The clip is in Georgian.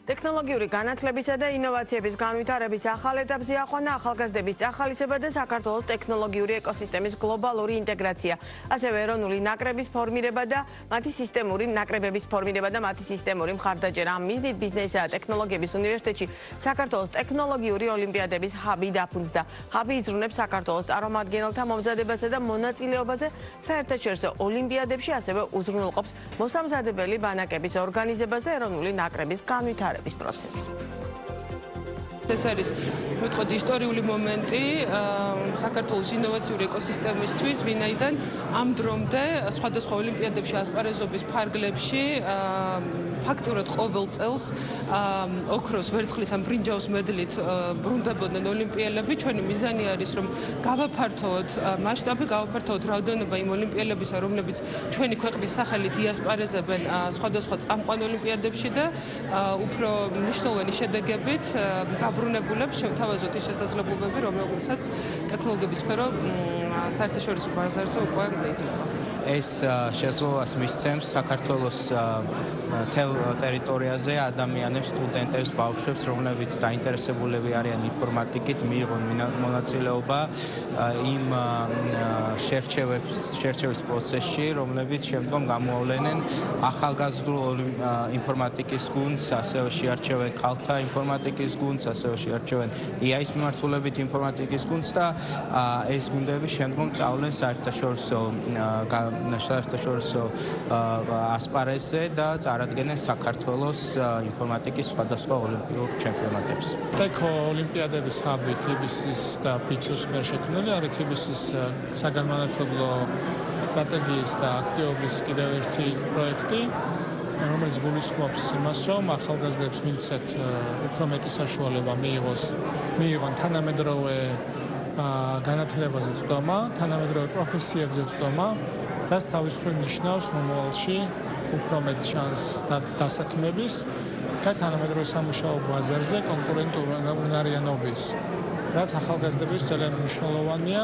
ტექნოლოგიური განათლებისა და ინოვაციების განვითარების ახალ ეტაპზე აყვანა ახალგაზრდების წახალისება და საქართველოს ტექნოლოგიური ეკოსისტემის გლობალური ინტეგრაცია. ასევე ეროვნული ნაკრების ფორმირება და მათი სისტემური მხარდაჭერა. ამ მიზნით ბიზნესისა და ტექნოლოგიების უნივერსიტეტში საქართველოს ტექნოლოგიური ოლიმპიადების ჰაბი დაფუძნდა. ჰაბი იზრუნებს საქართველოს წარმომადგენელთა მომზადებასა და მონაწილეობაზე საერთაშორისო ოლიმპიადებში, ასევე უზრუნველყოფს მოსამზადებელი ბანაკების ორგანიზებას და ეროვნული ნაკრების განვითარებას. ეს არის ვიტყოდ ისტორიული მომენტი საქართველოს ინოვაციური ეკოსისტემისთვის, ვინაიდან ამ დრომდე სხვადასხვა ოლიმპიადებში ასპარეზობის ფარგლებში ფაქტურად ყოველ წელს ოქროს, ვერცხლის ან ბრინჯაოს მედლით ბრუნდებოდნენ ოლიმპიელები. ჩვენი მიზანი არის, რომ გავაფართოვოთ მასშტაბი, გავაფართოვოთ რაოდენობა იმ ოლიმპიელებისა, რომლებიც ჩვენი ქვეყნის სახელით იასპარეზებენ სხვადასხვა წამყვან ოლიმპიადებში და უფრო მნიშვნელოვანი შედეგებით გაბრუნებულებს შევთავაზოთ ის შესაძლებლობები, რომელსაც ტექნოლოგიების სფერო საერთაშორისო ბაზარზე უკვე იძლევა. ეს შესაძლებლობას მისცემს საქართველოს თელ ტერიტორიაზე ადამიანებს, სტუდენტებს, ბავშვებს, რომლებიც დაინტერესებულები არიან ინფორმატიკით, მიიღონ მონაწილეობა იმ შერჩევის პროცესში, რომლებიც შემდგომ გამოავლენენ ახალგაზრდულ ინფორმატიკის გუნდს, ასევე შეარჩევენ ქალთა ინფორმატიკის გუნდს, ასევე შეარჩევენ AI-ის მიმართულებით ინფორმატიკის გუნდს და ეს გუნდები შემდგომ სწავლენ საერთაშორისო ასპარეზზე და წარადგენენ საქართველოს ინფორმატიკის სხვადასხვა ოლიმპიურ ჩემპიონატებს. ტექო ოლიმპიადების ჰაბი TBC-ის და BTU-ს მიერ შექმნილი არის TBC-ის საგანმანათლებლო სტრატეგიის და აქტივობის კიდევ ერთი პროექტი, რომელიც გულისხმობს იმას, რომ ახალგაზრდებს მივცეთ უფრო მეტი საშუალება მიიღონ თანამედროვე განათლებაზე წვდომა, თანამედროვე პროფესიებზე წვდომა, რაც თავის მხრივ ნიშნავს მომავალში უფრო მეტ შანსს დასაქმების და თანამედროვე სამუშაო ბაზარზე კონკურენტუნარიანობის, რაც ახალგაზრდების ძალიან მნიშვნელოვანია